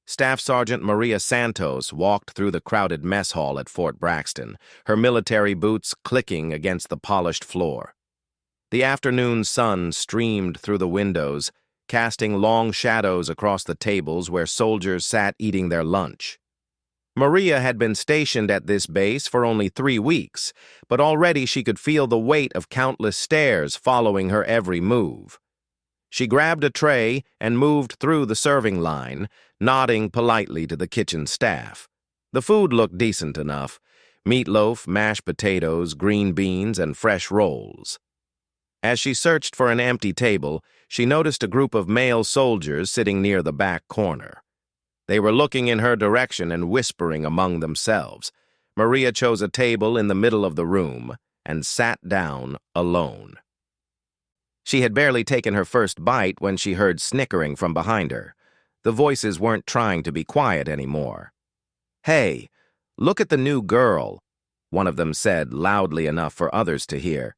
Staff Sergeant Maria Santos walked through the crowded mess hall at Fort Braxton, her military boots clicking against the polished floor. The afternoon sun streamed through the windows, casting long shadows across the tables where soldiers sat eating their lunch. Maria had been stationed at this base for only 3 weeks, but already she could feel the weight of countless stares following her every move. She grabbed a tray and moved through the serving line, nodding politely to the kitchen staff. The food looked decent enough: meatloaf, mashed potatoes, green beans, and fresh rolls. As she searched for an empty table, she noticed a group of male soldiers sitting near the back corner. They were looking in her direction and whispering among themselves. Maria chose a table in the middle of the room and sat down alone. She had barely taken her first bite when she heard snickering from behind her. The voices weren't trying to be quiet anymore. "Hey, look at the new girl," one of them said loudly enough for others to hear.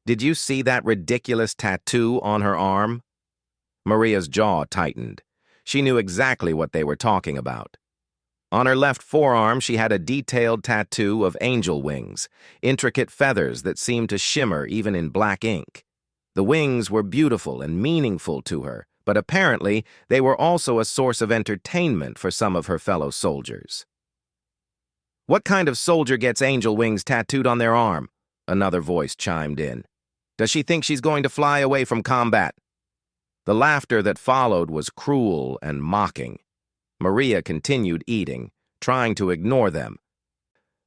"Did you see that ridiculous tattoo on her arm?" Maria's jaw tightened. She knew exactly what they were talking about. On her left forearm, she had a detailed tattoo of angel wings, intricate feathers that seemed to shimmer even in black ink. The wings were beautiful and meaningful to her, but apparently they were also a source of entertainment for some of her fellow soldiers. "What kind of soldier gets angel wings tattooed on their arm?" another voice chimed in. "Does she think she's going to fly away from combat?" The laughter that followed was cruel and mocking. Maria continued eating, trying to ignore them.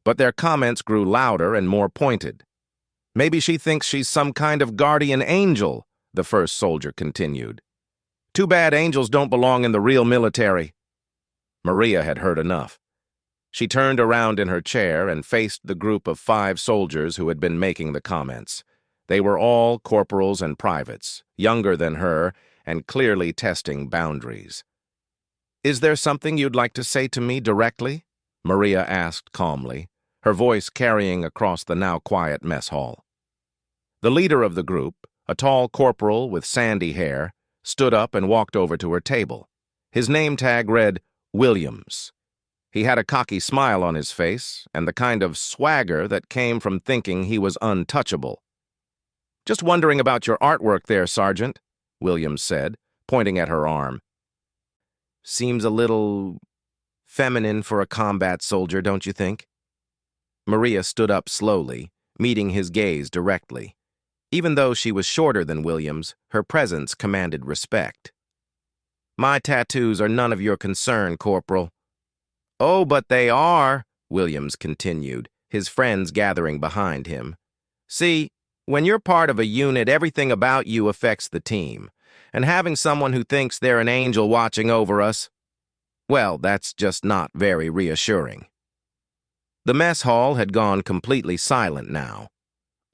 But their comments grew louder and more pointed. "Maybe she thinks she's some kind of guardian angel," the first soldier continued. "Too bad angels don't belong in the real military." Maria had heard enough. She turned around in her chair and faced the group of 5 soldiers who had been making the comments. They were all corporals and privates, younger than her, and clearly testing boundaries. "Is there something you'd like to say to me directly?" Maria asked calmly, her voice carrying across the now quiet mess hall. The leader of the group, a tall corporal with sandy hair, stood up and walked over to her table. His name tag read Williams. He had a cocky smile on his face and the kind of swagger that came from thinking he was untouchable. "Just wondering about your artwork there, Sergeant," Williams said, pointing at her arm. "Seems a little feminine for a combat soldier, don't you think?" Maria stood up slowly, meeting his gaze directly. Even though she was shorter than Williams, her presence commanded respect. "My tattoos are none of your concern, Corporal." "Oh, but they are," Williams continued, his friends gathering behind him. "See, when you're part of a unit, everything about you affects the team. And having someone who thinks they're an angel watching over us, well, that's just not very reassuring." The mess hall had gone completely silent now.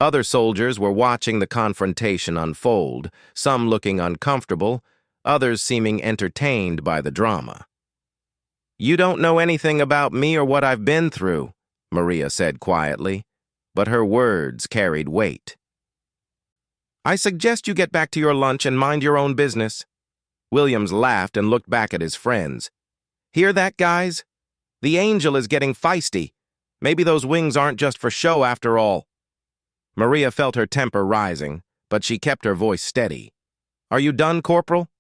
Other soldiers were watching the confrontation unfold, some looking uncomfortable, others seeming entertained by the drama. "You don't know anything about me or what I've been through," Maria said quietly, but her words carried weight. "I suggest you get back to your lunch and mind your own business." Williams laughed and looked back at his friends. "Hear that, guys? The angel is getting feisty. Maybe those wings aren't just for show after all." Maria felt her temper rising, but she kept her voice steady. "Are you done, Corporal?"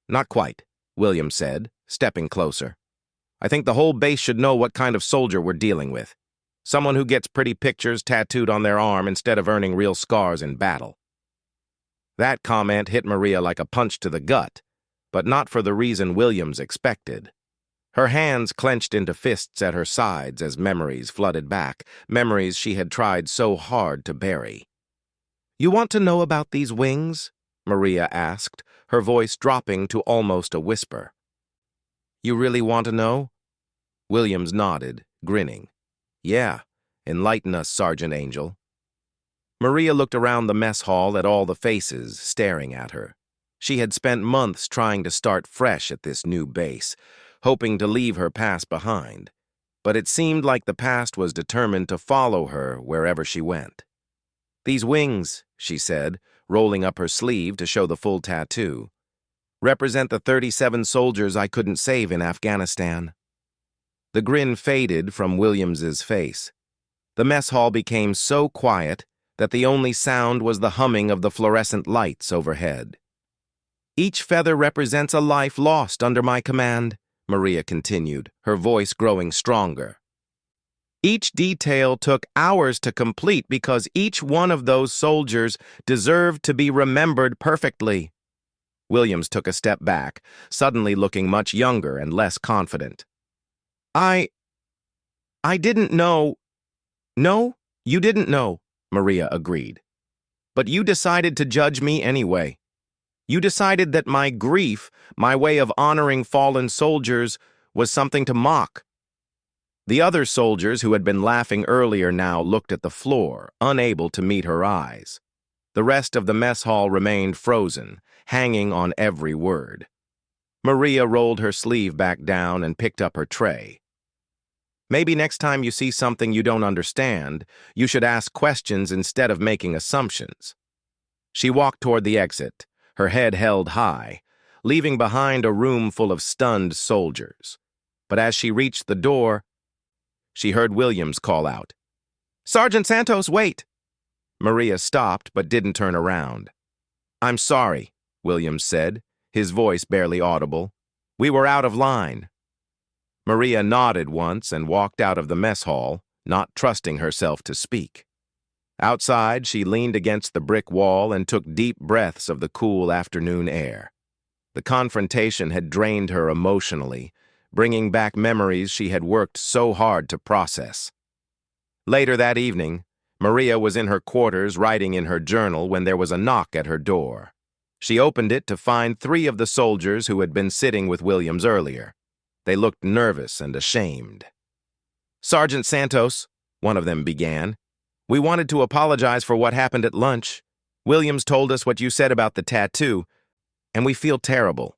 "Not quite," Williams said, stepping closer. "I think the whole base should know what kind of soldier we're dealing with. Someone who gets pretty pictures tattooed on their arm instead of earning real scars in battle." That comment hit Maria like a punch to the gut, but not for the reason Williams expected. Her hands clenched into fists at her sides as memories flooded back, memories she had tried so hard to bury. "You want to know about these wings?" Maria asked, her voice dropping to almost a whisper. "You really want to know?" Williams nodded, grinning. "Yeah, enlighten us, Sergeant Angel." Maria looked around the mess hall at all the faces staring at her. She had spent months trying to start fresh at this new base, hoping to leave her past behind, but it seemed like the past was determined to follow her wherever she went. "These wings," she said, rolling up her sleeve to show the full tattoo. represent the 37 soldiers I couldn't save in Afghanistan. The grin faded from Williams's face. The mess hall became so quiet that the only sound was the humming of the fluorescent lights overhead. Each feather represents a life lost under my command, Maria continued, her voice growing stronger. Each detail took hours to complete because each one of those soldiers deserved to be remembered perfectly. Williams took a step back, suddenly looking much younger and less confident. I didn't know. No, you didn't know, Maria agreed. But you decided to judge me anyway. You decided that my grief, my way of honoring fallen soldiers, was something to mock. The other soldiers who had been laughing earlier now looked at the floor, unable to meet her eyes. The rest of the mess hall remained frozen, hanging on every word. Maria rolled her sleeve back down and picked up her tray. Maybe next time you see something you don't understand, you should ask questions instead of making assumptions. She walked toward the exit, her head held high, leaving behind a room full of stunned soldiers. But as she reached the door, she heard Williams call out, "Sergeant Santos, wait!" Maria stopped but didn't turn around. "I'm sorry," Williams said, his voice barely audible. "We were out of line." Maria nodded once and walked out of the mess hall, not trusting herself to speak. Outside, she leaned against the brick wall and took deep breaths of the cool afternoon air. The confrontation had drained her emotionally, bringing back memories she had worked so hard to process. Later that evening, Maria was in her quarters writing in her journal when there was a knock at her door. She opened it to find 3 of the soldiers who had been sitting with Williams earlier. They looked nervous and ashamed. "Sergeant Santos," one of them began, "we wanted to apologize for what happened at lunch. Williams told us what you said about the tattoo, and we feel terrible."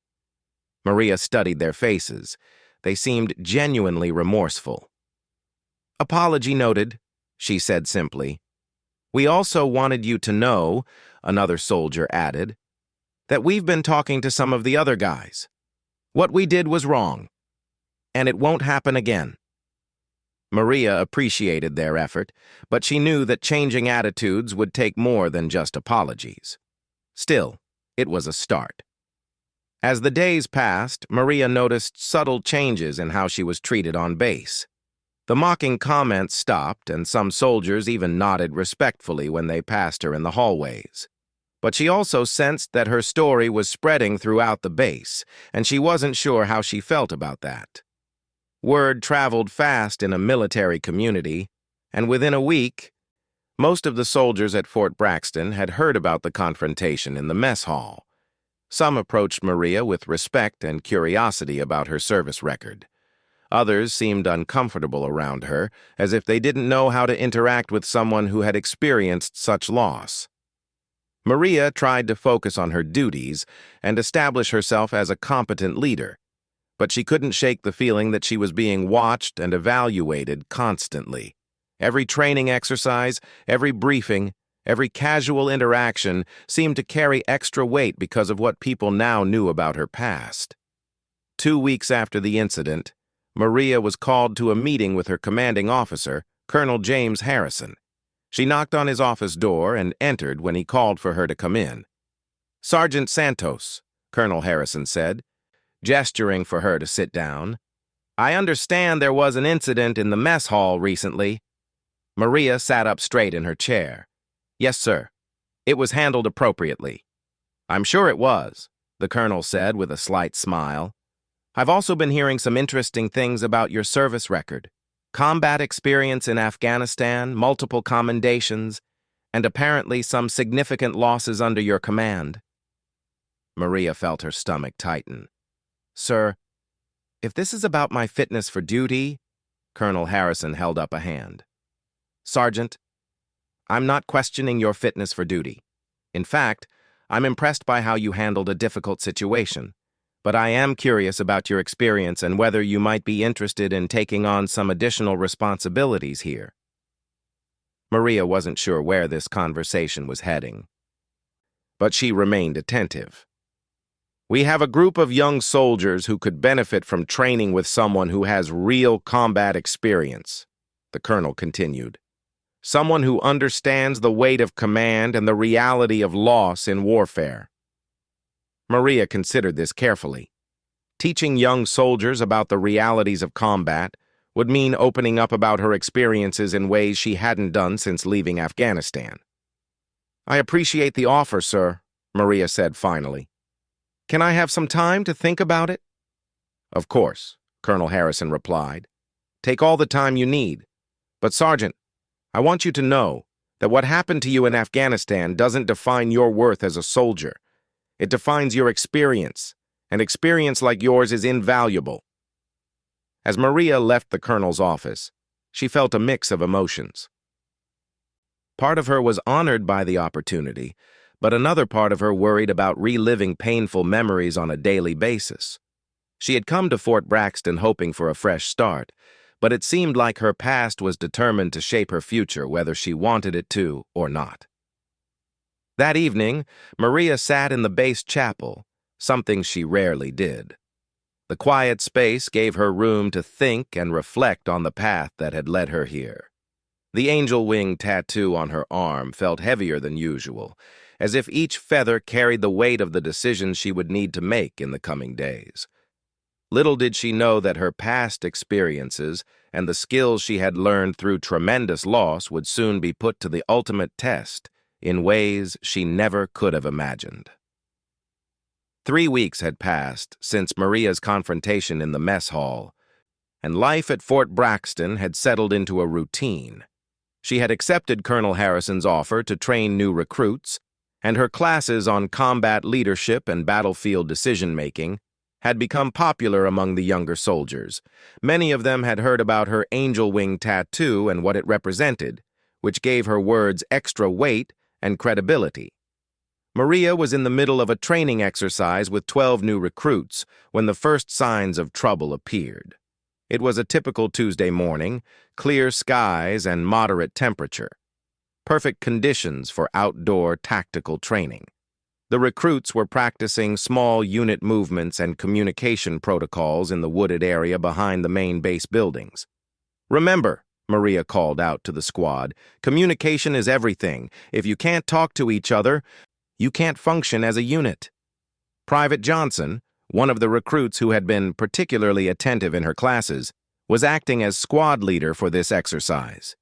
Maria studied their faces. They seemed genuinely remorseful. "Apology noted," she said simply. "We also wanted you to know," another soldier added, "that we've been talking to some of the other guys. What we did was wrong, and it won't happen again." Maria appreciated their effort, but she knew that changing attitudes would take more than just apologies. Still, it was a start. As the days passed, Maria noticed subtle changes in how she was treated on base. The mocking comments stopped, and some soldiers even nodded respectfully when they passed her in the hallways. But she also sensed that her story was spreading throughout the base, and she wasn't sure how she felt about that. Word traveled fast in a military community, and within a week, most of the soldiers at Fort Braxton had heard about the confrontation in the mess hall. Some approached Maria with respect and curiosity about her service record. Others seemed uncomfortable around her, as if they didn't know how to interact with someone who had experienced such loss. Maria tried to focus on her duties and establish herself as a competent leader, but she couldn't shake the feeling that she was being watched and evaluated constantly. Every training exercise, every briefing, every casual interaction seemed to carry extra weight because of what people now knew about her past. 2 weeks after the incident, Maria was called to a meeting with her commanding officer, Colonel James Harrison. She knocked on his office door and entered when he called for her to come in. "Sergeant Santos," Colonel Harrison said, gesturing for her to sit down. "I understand there was an incident in the mess hall recently." Maria sat up straight in her chair. "Yes, sir. It was handled appropriately." "I'm sure it was," the colonel said with a slight smile. "I've also been hearing some interesting things about your service record. Combat experience in Afghanistan, multiple commendations, and apparently some significant losses under your command." Maria felt her stomach tighten. "Sir, if this is about my fitness for duty," Colonel Harrison held up a hand. "Sergeant, I'm not questioning your fitness for duty. In fact, I'm impressed by how you handled a difficult situation, but I am curious about your experience and whether you might be interested in taking on some additional responsibilities here." Maria wasn't sure where this conversation was heading, but she remained attentive. We have a group of young soldiers who could benefit from training with someone who has real combat experience, the colonel continued. Someone who understands the weight of command and the reality of loss in warfare. Maria considered this carefully. Teaching young soldiers about the realities of combat would mean opening up about her experiences in ways she hadn't done since leaving Afghanistan. I appreciate the offer, sir, Maria said finally. Can I have some time to think about it? Of course, Colonel Harrison replied. Take all the time you need. But, Sergeant, I want you to know that what happened to you in Afghanistan doesn't define your worth as a soldier. It defines your experience, and experience like yours is invaluable. As Maria left the colonel's office, she felt a mix of emotions. Part of her was honored by the opportunity, but another part of her worried about reliving painful memories on a daily basis. She had come to Fort Braxton hoping for a fresh start, but it seemed like her past was determined to shape her future whether she wanted it to or not. That evening, Maria sat in the base chapel, something she rarely did. The quiet space gave her room to think and reflect on the path that had led her here. The angel wing tattoo on her arm felt heavier than usual, as if each feather carried the weight of the decisions she would need to make in the coming days. Little did she know that her past experiences and the skills she had learned through tremendous loss would soon be put to the ultimate test in ways she never could have imagined. 3 weeks had passed since Maria's confrontation in the mess hall, and life at Fort Braxton had settled into a routine. She had accepted Colonel Harrison's offer to train new recruits, and her classes on combat leadership and battlefield decision-making had become popular among the younger soldiers. Many of them had heard about her angel wing tattoo and what it represented, which gave her words extra weight and credibility. Maria was in the middle of a training exercise with 12 new recruits when the first signs of trouble appeared. It was a typical Tuesday morning, clear skies and moderate temperature. Perfect conditions for outdoor tactical training. The recruits were practicing small unit movements and communication protocols in the wooded area behind the main base buildings. Remember, Maria called out to the squad, communication is everything. If you can't talk to each other, you can't function as a unit. Private Johnson, one of the recruits who had been particularly attentive in her classes, was acting as squad leader for this exercise.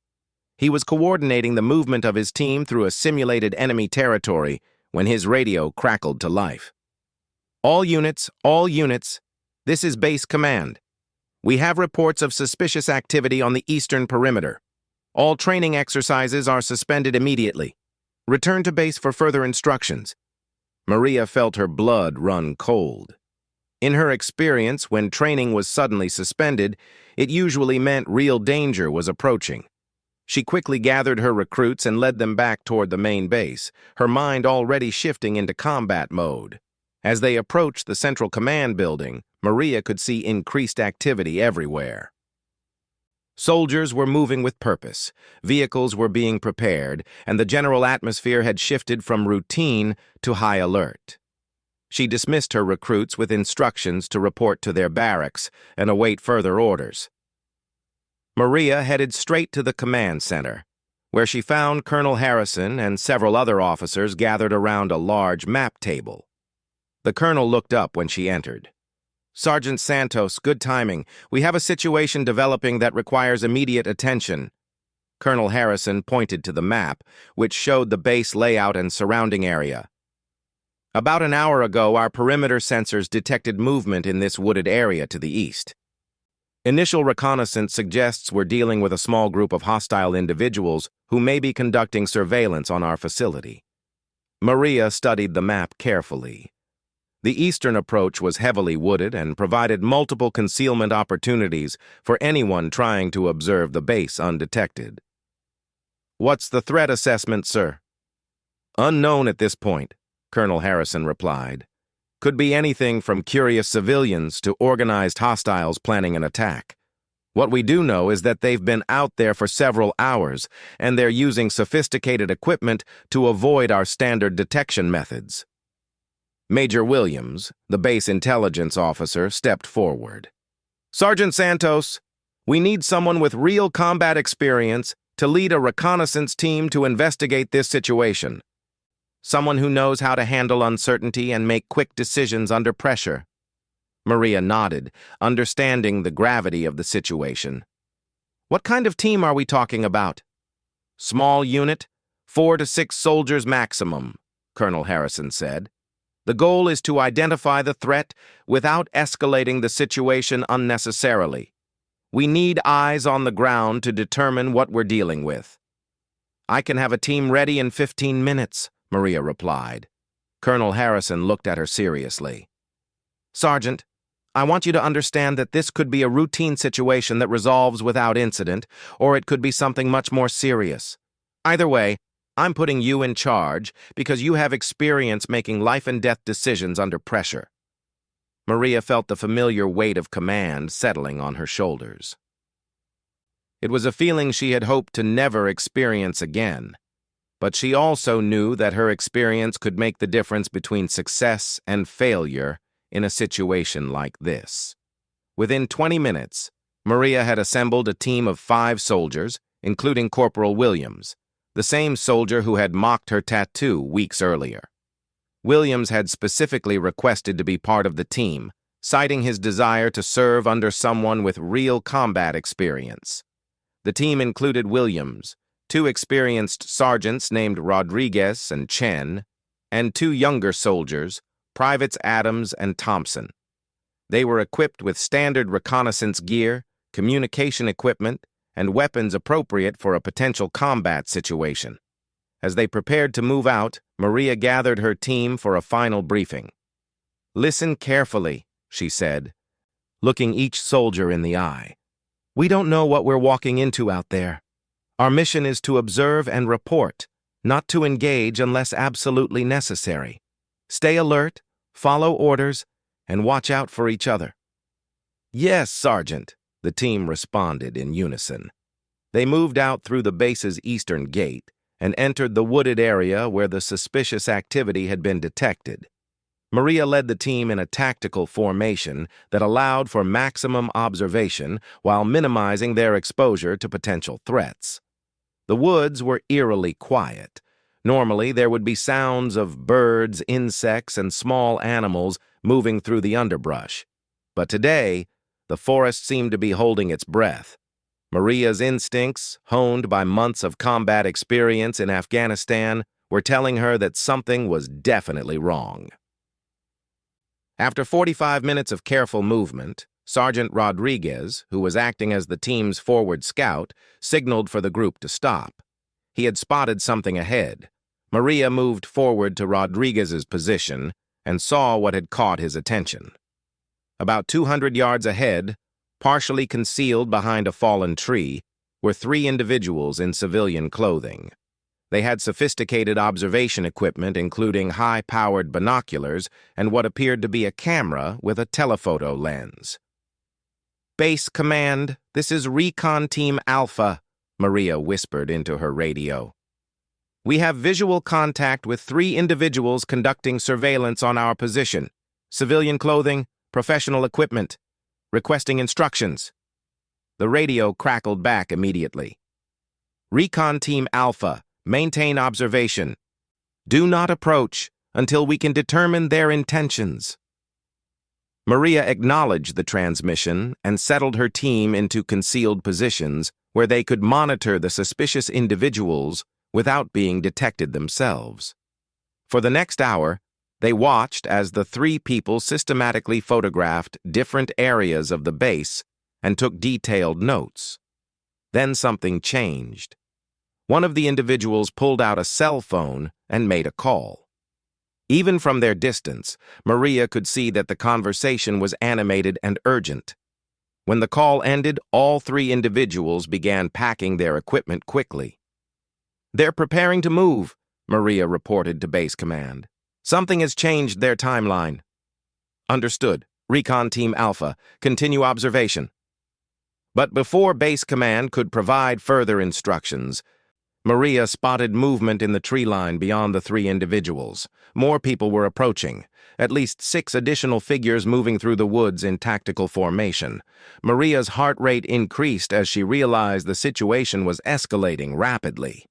He was coordinating the movement of his team through a simulated enemy territory when his radio crackled to life. All units, this is base command. We have reports of suspicious activity on the eastern perimeter. All training exercises are suspended immediately. Return to base for further instructions. Maria felt her blood run cold. In her experience, when training was suddenly suspended, it usually meant real danger was approaching. She quickly gathered her recruits and led them back toward the main base, her mind already shifting into combat mode. As they approached the Central Command building, Maria could see increased activity everywhere. Soldiers were moving with purpose, vehicles were being prepared, and the general atmosphere had shifted from routine to high alert. She dismissed her recruits with instructions to report to their barracks and await further orders. Maria headed straight to the command center, where she found Colonel Harrison and several other officers gathered around a large map table. The colonel looked up when she entered. Sergeant Santos, good timing. We have a situation developing that requires immediate attention. Colonel Harrison pointed to the map, which showed the base layout and surrounding area. About an hour ago, our perimeter sensors detected movement in this wooded area to the east. Initial reconnaissance suggests we're dealing with a small group of hostile individuals who may be conducting surveillance on our facility. Maria studied the map carefully. The eastern approach was heavily wooded and provided multiple concealment opportunities for anyone trying to observe the base undetected. What's the threat assessment, sir? Unknown at this point, Colonel Harrison replied. Could be anything from curious civilians to organized hostiles planning an attack. What we do know is that they've been out there for several hours, and they're using sophisticated equipment to avoid our standard detection methods. Major Williams, the base intelligence officer, stepped forward. "Sergeant Santos, we need someone with real combat experience to lead a reconnaissance team to investigate this situation. Someone who knows how to handle uncertainty and make quick decisions under pressure." Maria nodded, understanding the gravity of the situation. "What kind of team are we talking about?" "Small unit, 4 to 6 soldiers maximum," Colonel Harrison said. "The goal is to identify the threat without escalating the situation unnecessarily. We need eyes on the ground to determine what we're dealing with." "I can have a team ready in 15 minutes, Maria replied. Colonel Harrison looked at her seriously. "Sergeant, I want you to understand that this could be a routine situation that resolves without incident, or it could be something much more serious. Either way, I'm putting you in charge because you have experience making life-and-death decisions under pressure." Maria felt the familiar weight of command settling on her shoulders. It was a feeling she had hoped to never experience again, but she also knew that her experience could make the difference between success and failure in a situation like this. Within 20 minutes, Maria had assembled a team of 5 soldiers, including Corporal Williams, the same soldier who had mocked her tattoo weeks earlier. Williams had specifically requested to be part of the team, citing his desire to serve under someone with real combat experience. The team included Williams, 2 experienced sergeants named Rodriguez and Chen, and 2 younger soldiers, Privates Adams and Thompson. They were equipped with standard reconnaissance gear, communication equipment, and weapons appropriate for a potential combat situation. As they prepared to move out, Maria gathered her team for a final briefing. "Listen carefully," she said, looking each soldier in the eye. "We don't know what we're walking into out there. Our mission is to observe and report, not to engage unless absolutely necessary. Stay alert, follow orders, and watch out for each other." "Yes, Sergeant," the team responded in unison. They moved out through the base's eastern gate and entered the wooded area where the suspicious activity had been detected. Maria led the team in a tactical formation that allowed for maximum observation while minimizing their exposure to potential threats. The woods were eerily quiet. Normally, there would be sounds of birds, insects, and small animals moving through the underbrush. But today, the forest seemed to be holding its breath. Maria's instincts, honed by months of combat experience in Afghanistan, were telling her that something was definitely wrong. After 45 minutes of careful movement, Sergeant Rodriguez, who was acting as the team's forward scout, signaled for the group to stop. He had spotted something ahead. Maria moved forward to Rodriguez's position and saw what had caught his attention. About 200 yards ahead, partially concealed behind a fallen tree, were 3 individuals in civilian clothing. They had sophisticated observation equipment, including high-powered binoculars and what appeared to be a camera with a telephoto lens. "Base Command, this is Recon Team Alpha," Maria whispered into her radio. "We have visual contact with 3 individuals conducting surveillance on our position. Civilian clothing, professional equipment. Requesting instructions." The radio crackled back immediately. "Recon Team Alpha, maintain observation. Do not approach until we can determine their intentions." Maria acknowledged the transmission and settled her team into concealed positions where they could monitor the suspicious individuals without being detected themselves. For the next hour, they watched as the 3 people systematically photographed different areas of the base and took detailed notes. Then something changed. One of the individuals pulled out a cell phone and made a call. Even from their distance, Maria could see that the conversation was animated and urgent. When the call ended, all 3 individuals began packing their equipment quickly. "They're preparing to move," Maria reported to Base Command. "Something has changed their timeline." "Understood. Recon Team Alpha, continue observation." But before Base Command could provide further instructions, Maria spotted movement in the tree line beyond the 3 individuals. More people were approaching. at least 6 additional figures moving through the woods in tactical formation. Maria's heart rate increased as she realized the situation was escalating rapidly.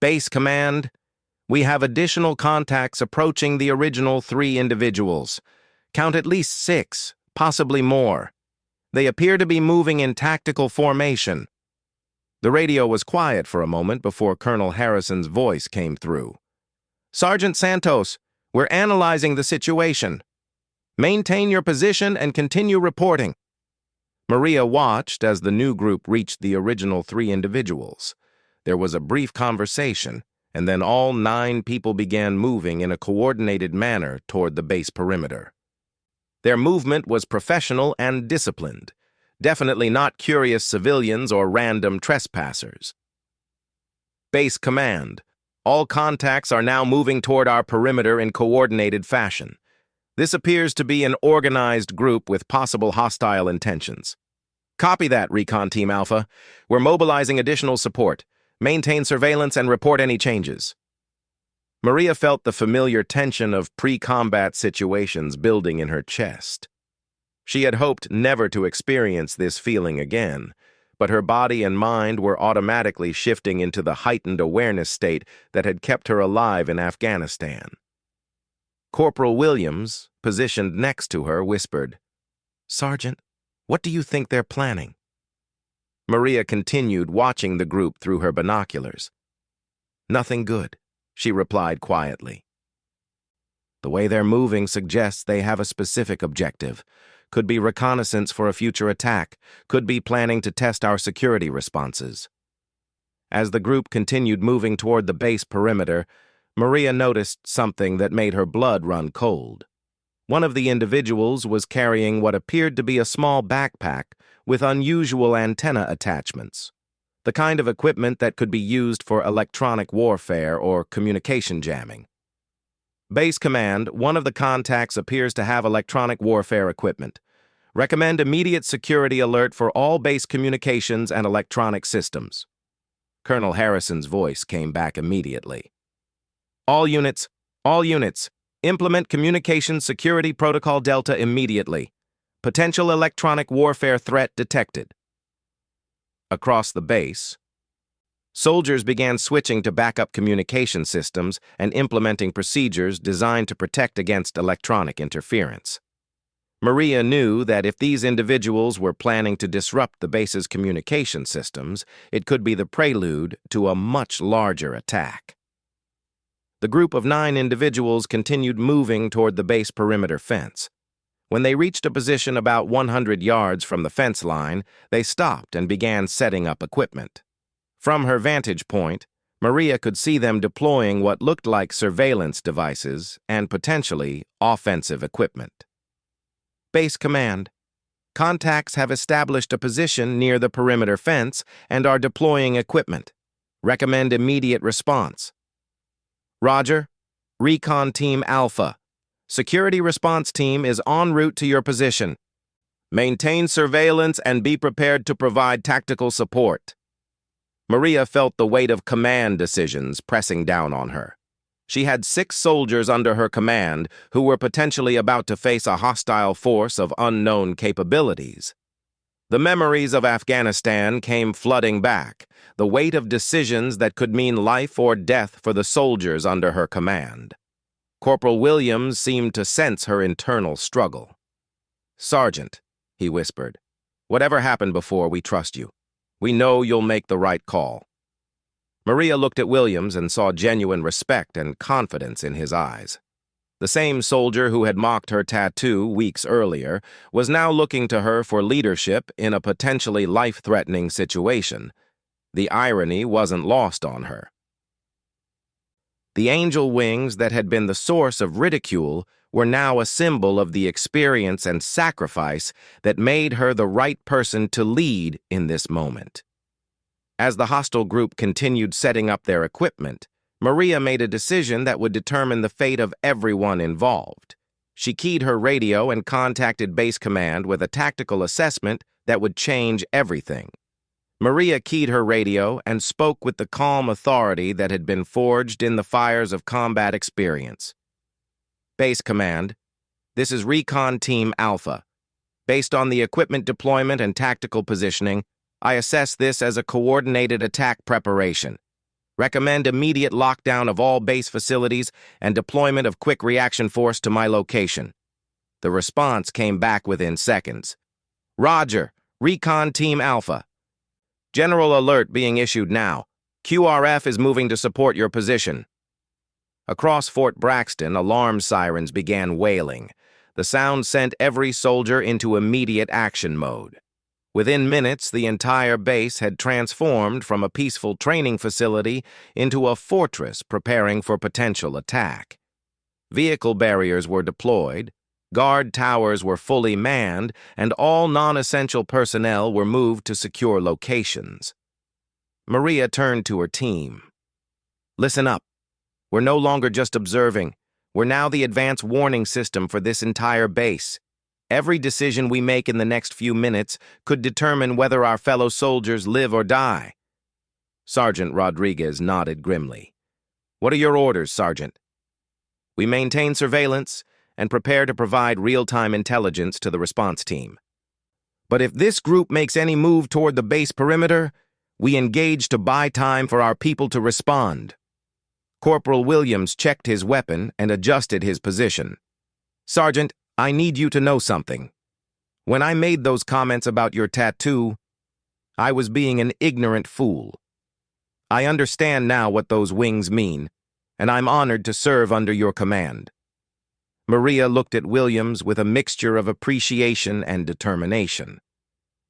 Base Command, we have additional contacts approaching the original 3 individuals. Count at least 6, possibly more. They appear to be moving in tactical formation. The radio was quiet for a moment before Colonel Harrison's voice came through. Sergeant Santos, we're analyzing the situation. Maintain your position and continue reporting. Maria watched as the new group reached the original 3 individuals. There was a brief conversation, and then all 9 people began moving in a coordinated manner toward the base perimeter. Their movement was professional and disciplined, definitely not curious civilians or random trespassers. Base Command, all contacts are now moving toward our perimeter in coordinated fashion. This appears to be an organized group with possible hostile intentions. Copy that, Recon Team Alpha. We're mobilizing additional support. Maintain surveillance and report any changes. Maria felt the familiar tension of pre-combat situations building in her chest. She had hoped never to experience this feeling again, but her body and mind were automatically shifting into the heightened awareness state that had kept her alive in Afghanistan. Corporal Williams, positioned next to her, whispered, "Sergeant, what do you think they're planning?" Maria continued watching the group through her binoculars. "Nothing good," she replied quietly. "The way they're moving suggests they have a specific objective. Could be reconnaissance for a future attack, could be planning to test our security responses." As the group continued moving toward the base perimeter, Maria noticed something that made her blood run cold. One of the individuals was carrying what appeared to be a small backpack with unusual antenna attachments, the kind of equipment that could be used for electronic warfare or communication jamming. Base Command, one of the contacts appears to have electronic warfare equipment. Recommend immediate security alert for all base communications and electronic systems. Colonel Harrison's voice came back immediately. All units, implement Communication Security Protocol Delta immediately. Potential electronic warfare threat detected. Across the base, soldiers began switching to backup communication systems and implementing procedures designed to protect against electronic interference. Maria knew that if these individuals were planning to disrupt the base's communication systems, it could be the prelude to a much larger attack. The group of 9 individuals continued moving toward the base perimeter fence. When they reached a position about 100 yards from the fence line, they stopped and began setting up equipment. From her vantage point, Maria could see them deploying what looked like surveillance devices and potentially offensive equipment. Base Command, contacts have established a position near the perimeter fence and are deploying equipment. Recommend immediate response. Roger. Recon Team Alpha. Security Response Team is en route to your position. Maintain surveillance and be prepared to provide tactical support. Maria felt the weight of command decisions pressing down on her. She had 6 soldiers under her command who were potentially about to face a hostile force of unknown capabilities. The memories of Afghanistan came flooding back, the weight of decisions that could mean life or death for the soldiers under her command. Corporal Williams seemed to sense her internal struggle. "Sergeant," he whispered, "whatever happened before, we trust you. We know you'll make the right call." Maria looked at Williams and saw genuine respect and confidence in his eyes. The same soldier who had mocked her tattoo weeks earlier was now looking to her for leadership in a potentially life-threatening situation. The irony wasn't lost on her. The angel wings that had been the source of ridicule were now a symbol of the experience and sacrifice that made her the right person to lead in this moment. As the hostile group continued setting up their equipment, Maria made a decision that would determine the fate of everyone involved. She keyed her radio and contacted Base Command with a tactical assessment that would change everything. Maria keyed her radio and spoke with the calm authority that had been forged in the fires of combat experience. "Base Command, This is Recon Team Alpha. Based on the equipment deployment and tactical positioning, I assess this as a coordinated attack preparation. Recommend immediate lockdown of all base facilities and deployment of quick reaction force to my location. The response came back within seconds. Roger, Recon Team Alpha. General alert being issued now. QRF is moving to support your position. Across Fort Braxton, alarm sirens began wailing. The sound sent every soldier into immediate action mode. Within minutes, the entire base had transformed from a peaceful training facility into a fortress preparing for potential attack. Vehicle barriers were deployed, guard towers were fully manned, and all non-essential personnel were moved to secure locations. Maria turned to her team. Listen up. We're no longer just observing. We're now the advanced warning system for this entire base. Every decision we make in the next few minutes could determine whether our fellow soldiers live or die. Sergeant Rodriguez nodded grimly. What are your orders, Sergeant? We maintain surveillance and prepare to provide real-time intelligence to the response team. But if this group makes any move toward the base perimeter, we engage to buy time for our people to respond. Corporal Williams checked his weapon and adjusted his position. Sergeant, I need you to know something. When I made those comments about your tattoo, I was being an ignorant fool. I understand now what those wings mean, and I'm honored to serve under your command. Maria looked at Williams with a mixture of appreciation and determination.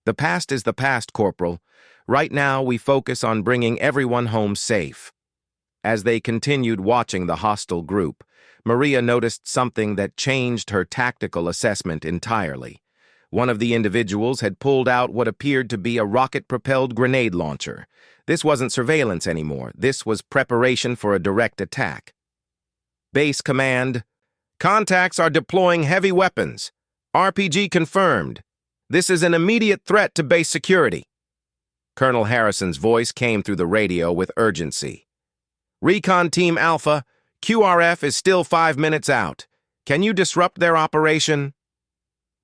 The past is the past, Corporal. Right now, we focus on bringing everyone home safe. As they continued watching the hostile group, Maria noticed something that changed her tactical assessment entirely. One of the individuals had pulled out what appeared to be a rocket-propelled grenade launcher. This wasn't surveillance anymore. This was preparation for a direct attack. Base command. Contacts are deploying heavy weapons. RPG confirmed. This is an immediate threat to base security. Colonel Harrison's voice came through the radio with urgency. Recon Team Alpha, QRF is still 5 minutes out. Can you disrupt their operation?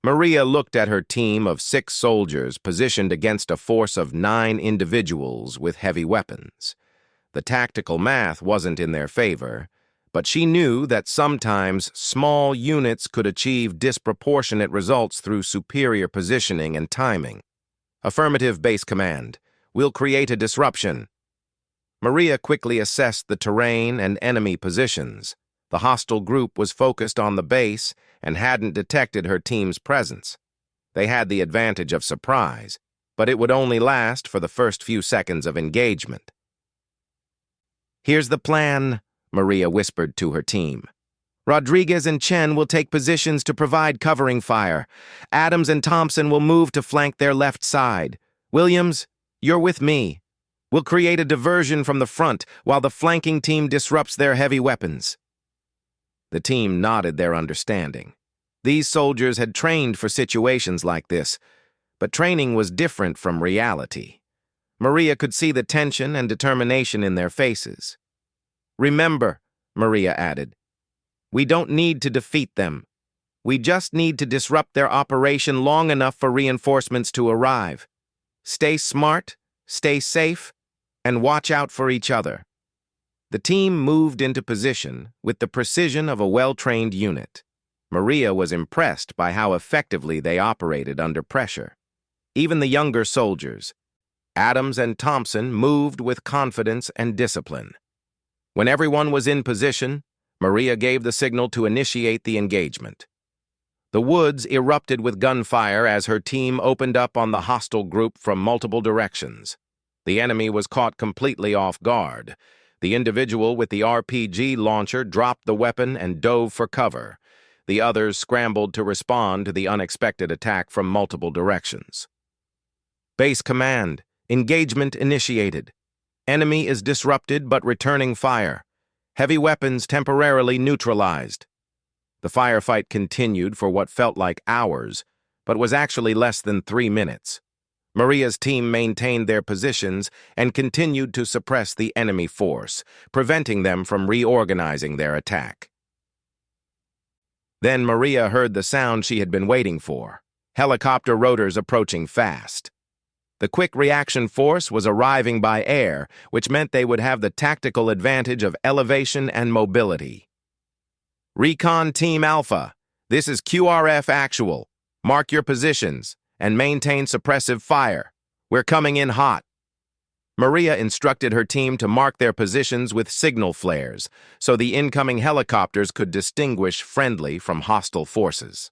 Maria looked at her team of 6 soldiers positioned against a force of 9 individuals with heavy weapons. The tactical math wasn't in their favor, but she knew that sometimes small units could achieve disproportionate results through superior positioning and timing. Affirmative, Base Command. We'll create a disruption. Maria quickly assessed the terrain and enemy positions. The hostile group was focused on the base and hadn't detected her team's presence. They had the advantage of surprise, but it would only last for the first few seconds of engagement. Here's the plan, Maria whispered to her team. Rodriguez and Chen will take positions to provide covering fire. Adams and Thompson will move to flank their left side. Williams, you're with me. We'll create a diversion from the front while the flanking team disrupts their heavy weapons. The team nodded their understanding. These soldiers had trained for situations like this, but training was different from reality. Maria could see the tension and determination in their faces. Remember, Maria added, we don't need to defeat them. We just need to disrupt their operation long enough for reinforcements to arrive. Stay smart, stay safe, and watch out for each other. The team moved into position with the precision of a well-trained unit. Maria was impressed by how effectively they operated under pressure. Even the younger soldiers, Adams and Thompson, moved with confidence and discipline. When everyone was in position, Maria gave the signal to initiate the engagement. The woods erupted with gunfire as her team opened up on the hostile group from multiple directions. The enemy was caught completely off guard. The individual with the RPG launcher dropped the weapon and dove for cover. The others scrambled to respond to the unexpected attack from multiple directions. Base Command, engagement initiated. Enemy is disrupted but returning fire. Heavy weapons temporarily neutralized. The firefight continued for what felt like hours, but was actually less than 3 minutes. Maria's team maintained their positions and continued to suppress the enemy force, preventing them from reorganizing their attack. Then Maria heard the sound she had been waiting for. Helicopter rotors approaching fast. The quick reaction force was arriving by air, which meant they would have the tactical advantage of elevation and mobility. Recon Team Alpha, this is QRF Actual. Mark your positions and maintain suppressive fire. We're coming in hot. Maria instructed her team to mark their positions with signal flares so the incoming helicopters could distinguish friendly from hostile forces.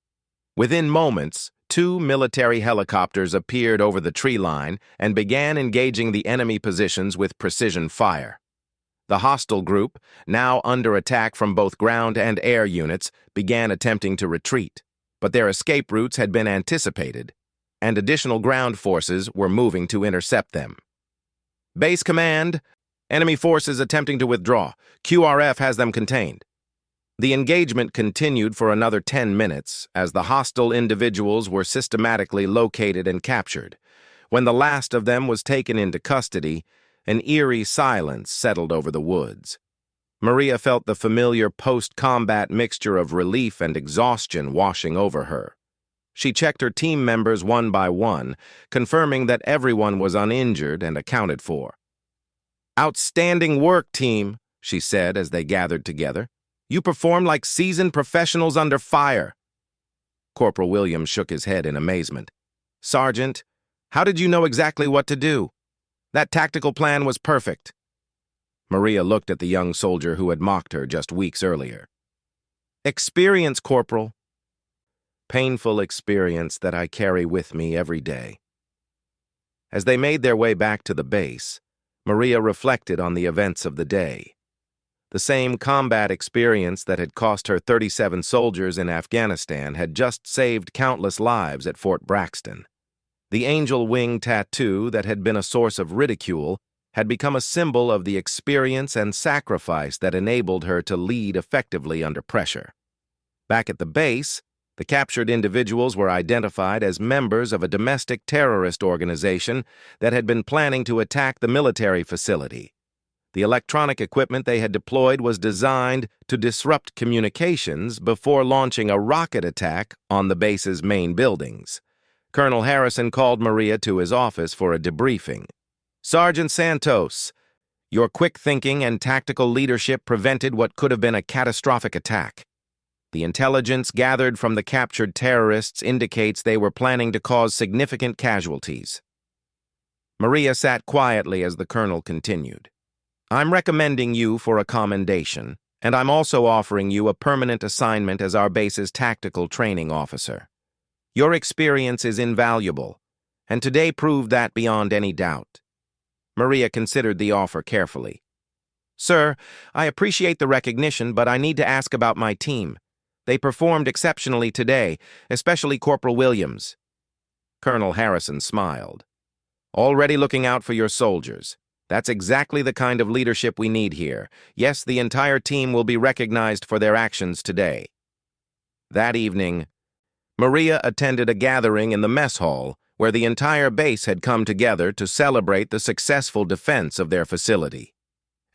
Within moments, 2 military helicopters appeared over the tree line and began engaging the enemy positions with precision fire. The hostile group, now under attack from both ground and air units, began attempting to retreat, but their escape routes had been anticipated, and additional ground forces were moving to intercept them. Base Command, enemy forces attempting to withdraw. QRF has them contained. The engagement continued for another 10 minutes as the hostile individuals were systematically located and captured. When the last of them was taken into custody, an eerie silence settled over the woods. Maria felt the familiar post-combat mixture of relief and exhaustion washing over her. She checked her team members one by one, confirming that everyone was uninjured and accounted for. "Outstanding work, team," she said as they gathered together. "You performed like seasoned professionals under fire." Corporal Williams shook his head in amazement. "Sergeant, how did you know exactly what to do? That tactical plan was perfect." Maria looked at the young soldier who had mocked her just weeks earlier. "Experience, Corporal. Painful experience that I carry with me every day." As they made their way back to the base, Maria reflected on the events of the day. The same combat experience that had cost her 37 soldiers in Afghanistan had just saved countless lives at Fort Braxton. The angel wing tattoo that had been a source of ridicule had become a symbol of the experience and sacrifice that enabled her to lead effectively under pressure. Back at the base, the captured individuals were identified as members of a domestic terrorist organization that had been planning to attack the military facility. The electronic equipment they had deployed was designed to disrupt communications before launching a rocket attack on the base's main buildings. Colonel Harrison called Maria to his office for a debriefing. "Sergeant Santos, your quick thinking and tactical leadership prevented what could have been a catastrophic attack. The intelligence gathered from the captured terrorists indicates they were planning to cause significant casualties." Maria sat quietly as the colonel continued. "I'm recommending you for a commendation, and I'm also offering you a permanent assignment as our base's tactical training officer. Your experience is invaluable, and today proved that beyond any doubt." Maria considered the offer carefully. "Sir, I appreciate the recognition, but I need to ask about my team. They performed exceptionally today, especially Corporal Williams." Colonel Harrison smiled. "Already looking out for your soldiers. That's exactly the kind of leadership we need here. Yes, the entire team will be recognized for their actions today." That evening, Maria attended a gathering in the mess hall where the entire base had come together to celebrate the successful defense of their facility.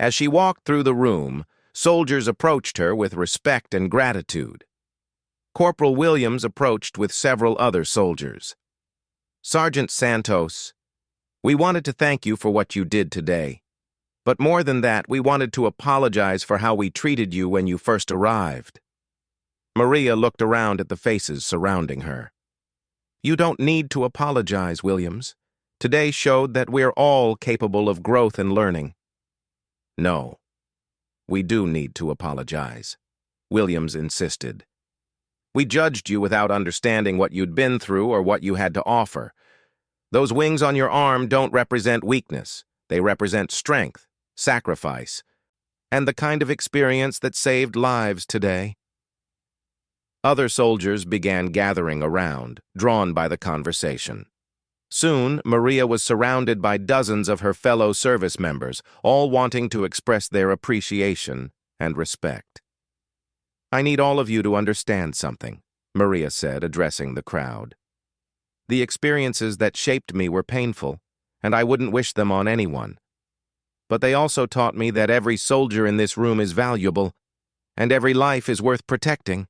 As she walked through the room, soldiers approached her with respect and gratitude. Corporal Williams approached with several other soldiers. "Sergeant Santos, we wanted to thank you for what you did today. But more than that, we wanted to apologize for how we treated you when you first arrived." Maria looked around at the faces surrounding her. "You don't need to apologize, Williams. Today showed that we're all capable of growth and learning." "No, we do need to apologize," Williams insisted. "We judged you without understanding what you'd been through or what you had to offer. Those wings on your arm don't represent weakness. They represent strength, sacrifice, and the kind of experience that saved lives today." Other soldiers began gathering around, drawn by the conversation. Soon, Maria was surrounded by dozens of her fellow service members, all wanting to express their appreciation and respect. "I need all of you to understand something," Maria said, addressing the crowd. "The experiences that shaped me were painful, and I wouldn't wish them on anyone. But they also taught me that every soldier in this room is valuable, and every life is worth protecting.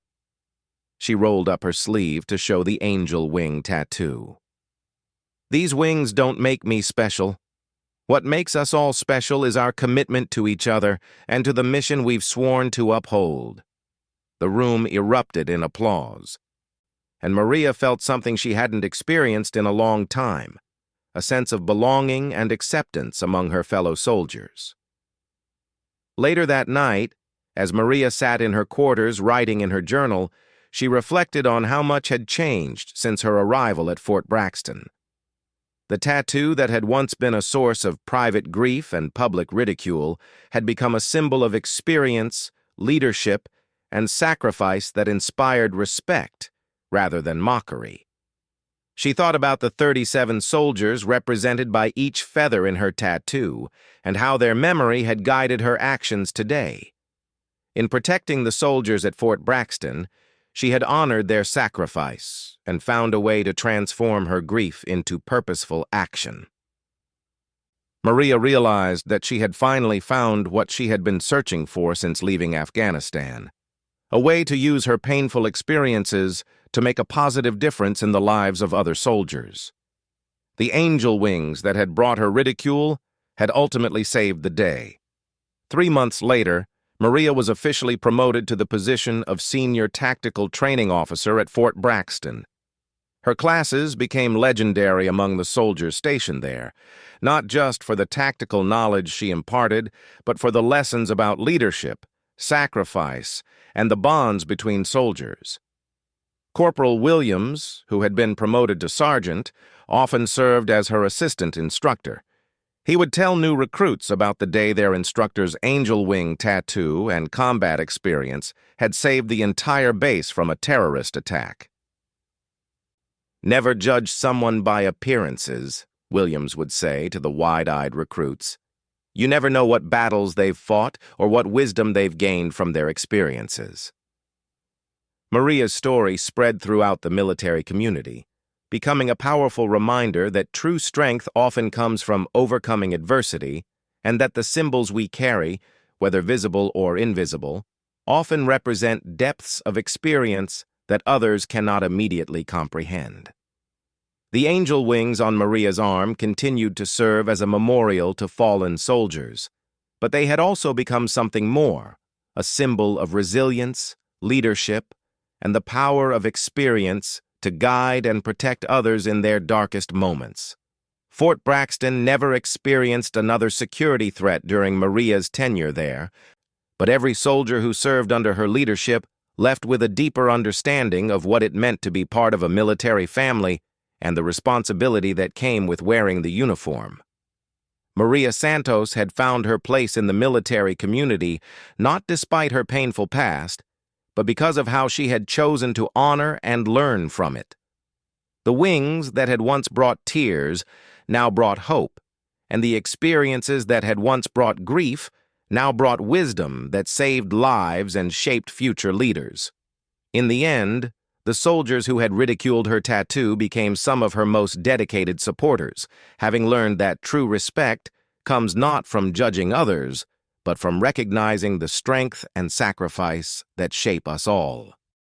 She rolled up her sleeve to show the angel wing tattoo. "These wings don't make me special. What makes us all special is our commitment to each other and to the mission we've sworn to uphold." The room erupted in applause, and Maria felt something she hadn't experienced in a long time, a sense of belonging and acceptance among her fellow soldiers. Later that night, as Maria sat in her quarters writing in her journal, she reflected on how much had changed since her arrival at Fort Braxton. The tattoo that had once been a source of private grief and public ridicule had become a symbol of experience, leadership, and sacrifice that inspired respect rather than mockery. She thought about the 37 soldiers represented by each feather in her tattoo and how their memory had guided her actions today. In protecting the soldiers at Fort Braxton, she had honored their sacrifice and found a way to transform her grief into purposeful action. Maria realized that she had finally found what she had been searching for since leaving Afghanistan, a way to use her painful experiences to make a positive difference in the lives of other soldiers. The angel wings that had brought her ridicule had ultimately saved the day. 3 months later, Maria was officially promoted to the position of Senior Tactical Training Officer at Fort Braxton. Her classes became legendary among the soldiers stationed there, not just for the tactical knowledge she imparted, but for the lessons about leadership, sacrifice, and the bonds between soldiers. Corporal Williams, who had been promoted to sergeant, often served as her assistant instructor. He would tell new recruits about the day their instructor's angel wing tattoo and combat experience had saved the entire base from a terrorist attack. "Never judge someone by appearances," Williams would say to the wide-eyed recruits. "You never know what battles they've fought or what wisdom they've gained from their experiences." Maria's story spread throughout the military community, becoming a powerful reminder that true strength often comes from overcoming adversity, and that the symbols we carry, whether visible or invisible, often represent depths of experience that others cannot immediately comprehend. The angel wings on Maria's arm continued to serve as a memorial to fallen soldiers, but they had also become something more, a symbol of resilience, leadership, and the power of experience to guide and protect others in their darkest moments. Fort Braxton never experienced another security threat during Maria's tenure there, but every soldier who served under her leadership left with a deeper understanding of what it meant to be part of a military family and the responsibility that came with wearing the uniform. Maria Santos had found her place in the military community not despite her painful past, but because of how she had chosen to honor and learn from it. The wings that had once brought tears now brought hope, and the experiences that had once brought grief now brought wisdom that saved lives and shaped future leaders. In the end, the soldiers who had ridiculed her tattoo became some of her most dedicated supporters, having learned that true respect comes not from judging others, but from recognizing the strength and sacrifice that shape us all.